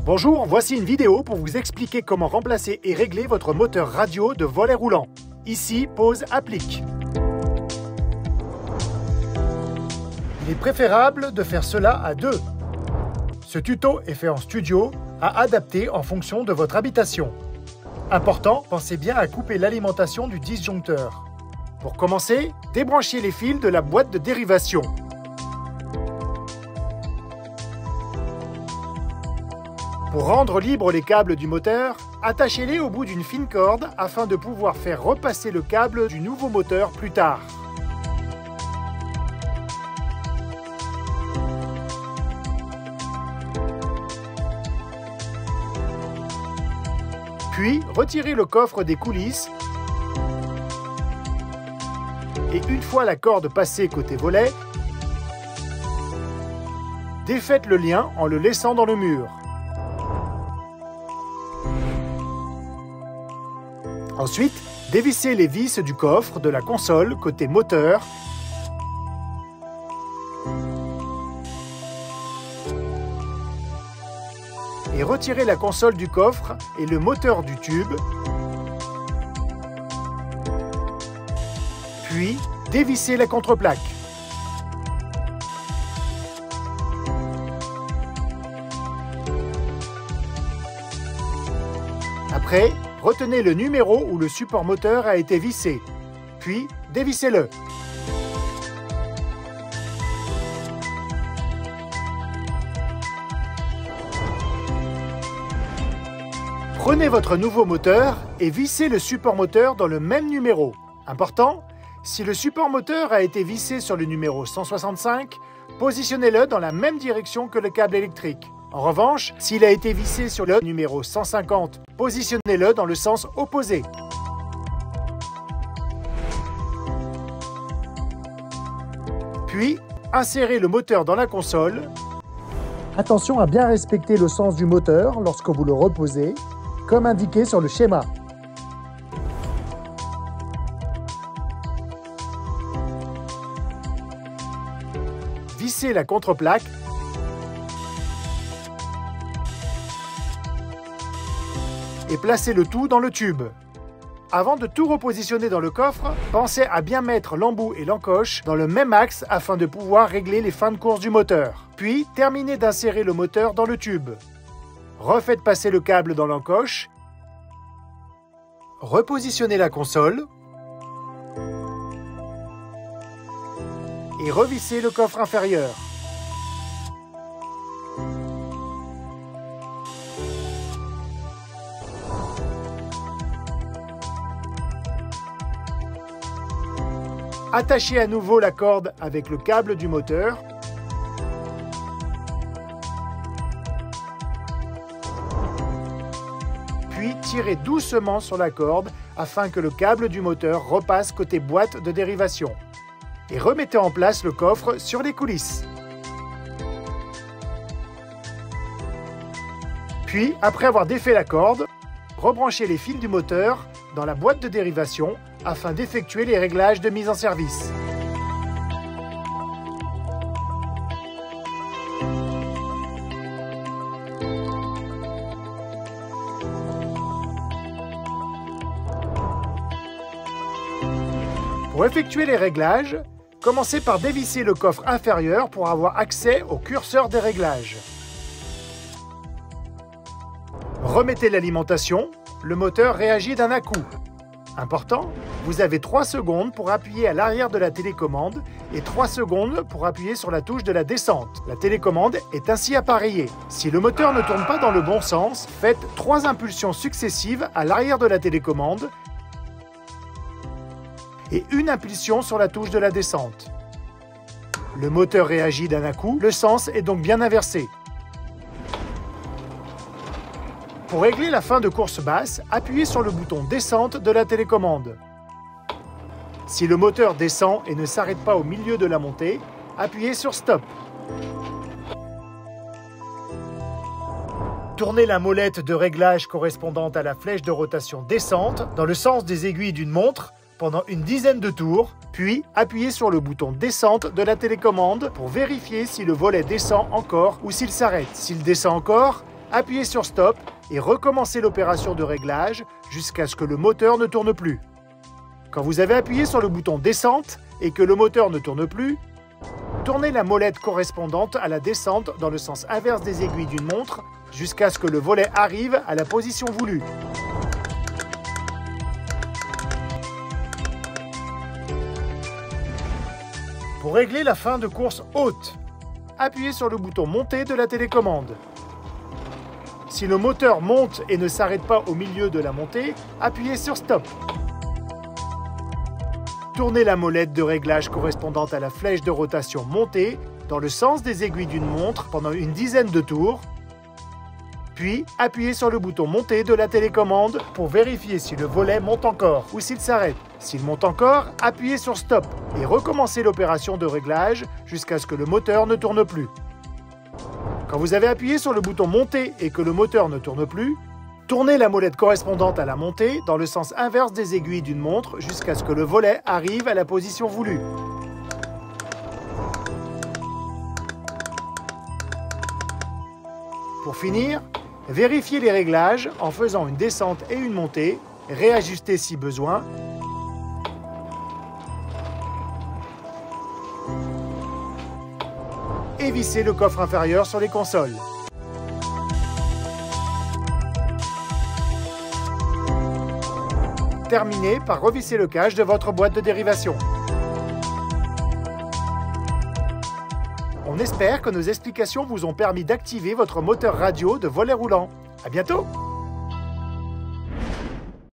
Bonjour, voici une vidéo pour vous expliquer comment remplacer et régler votre moteur radio de volet roulant. Ici, pause applique. Il est préférable de faire cela à deux. Ce tuto est fait en studio, à adapter en fonction de votre habitation. Important, pensez bien à couper l'alimentation du disjoncteur. Pour commencer, débranchez les fils de la boîte de dérivation. Pour rendre libres les câbles du moteur, attachez-les au bout d'une fine corde afin de pouvoir faire repasser le câble du nouveau moteur plus tard. Puis, retirez le coffre des coulisses et une fois la corde passée côté volet, défaites le lien en le laissant dans le mur. Ensuite, dévissez les vis du coffre de la console côté moteur et retirez la console du coffre et le moteur du tube. Puis, dévissez la contreplaque. Après, retenez le numéro où le support moteur a été vissé, puis dévissez-le. Prenez votre nouveau moteur et vissez le support moteur dans le même numéro. Important, si le support moteur a été vissé sur le numéro 165, positionnez-le dans la même direction que le câble électrique. En revanche, s'il a été vissé sur le numéro 150, positionnez-le dans le sens opposé. Puis, insérez le moteur dans la console. Attention à bien respecter le sens du moteur lorsque vous le reposez, comme indiqué sur le schéma. Vissez la contreplaque et placez le tout dans le tube. Avant de tout repositionner dans le coffre, pensez à bien mettre l'embout et l'encoche dans le même axe afin de pouvoir régler les fins de course du moteur. Puis, terminez d'insérer le moteur dans le tube. Refaites passer le câble dans l'encoche. Repositionnez la console. Et revissez le coffre inférieur. Attachez à nouveau la corde avec le câble du moteur. Puis tirez doucement sur la corde afin que le câble du moteur repasse côté boîte de dérivation. Et remettez en place le coffre sur les coulisses. Puis, après avoir défait la corde, rebranchez les fils du moteur dans la boîte de dérivation afin d'effectuer les réglages de mise en service. Pour effectuer les réglages, commencez par dévisser le coffre inférieur pour avoir accès au curseur des réglages. Remettez l'alimentation, le moteur réagit d'un à coup. Important, vous avez 3 secondes pour appuyer à l'arrière de la télécommande et 3 secondes pour appuyer sur la touche de la descente. La télécommande est ainsi appareillée. Si le moteur ne tourne pas dans le bon sens, faites 3 impulsions successives à l'arrière de la télécommande et une impulsion sur la touche de la descente. Le moteur réagit d'un à coup, le sens est donc bien inversé. Pour régler la fin de course basse, appuyez sur le bouton descente de la télécommande. Si le moteur descend et ne s'arrête pas au milieu de la montée, appuyez sur stop. Tournez la molette de réglage correspondante à la flèche de rotation descente dans le sens des aiguilles d'une montre pendant une dizaine de tours, puis appuyez sur le bouton descente de la télécommande pour vérifier si le volet descend encore ou s'il s'arrête. S'il descend encore, appuyez sur Stop et recommencez l'opération de réglage jusqu'à ce que le moteur ne tourne plus. Quand vous avez appuyé sur le bouton Descente et que le moteur ne tourne plus, tournez la molette correspondante à la descente dans le sens inverse des aiguilles d'une montre jusqu'à ce que le volet arrive à la position voulue. Pour régler la fin de course haute, appuyez sur le bouton Monter de la télécommande. Si le moteur monte et ne s'arrête pas au milieu de la montée, appuyez sur Stop. Tournez la molette de réglage correspondante à la flèche de rotation montée dans le sens des aiguilles d'une montre pendant une dizaine de tours. Puis, appuyez sur le bouton Monter de la télécommande pour vérifier si le volet monte encore ou s'il s'arrête. S'il monte encore, appuyez sur Stop et recommencez l'opération de réglage jusqu'à ce que le moteur ne tourne plus. Quand vous avez appuyé sur le bouton Monter et que le moteur ne tourne plus, tournez la molette correspondante à la montée dans le sens inverse des aiguilles d'une montre jusqu'à ce que le volet arrive à la position voulue. Pour finir, vérifiez les réglages en faisant une descente et une montée, réajustez si besoin. Et vissez le coffre inférieur sur les consoles. Terminez par revisser le cache de votre boîte de dérivation. On espère que nos explications vous ont permis d'activer votre moteur radio de volet roulant. À bientôt!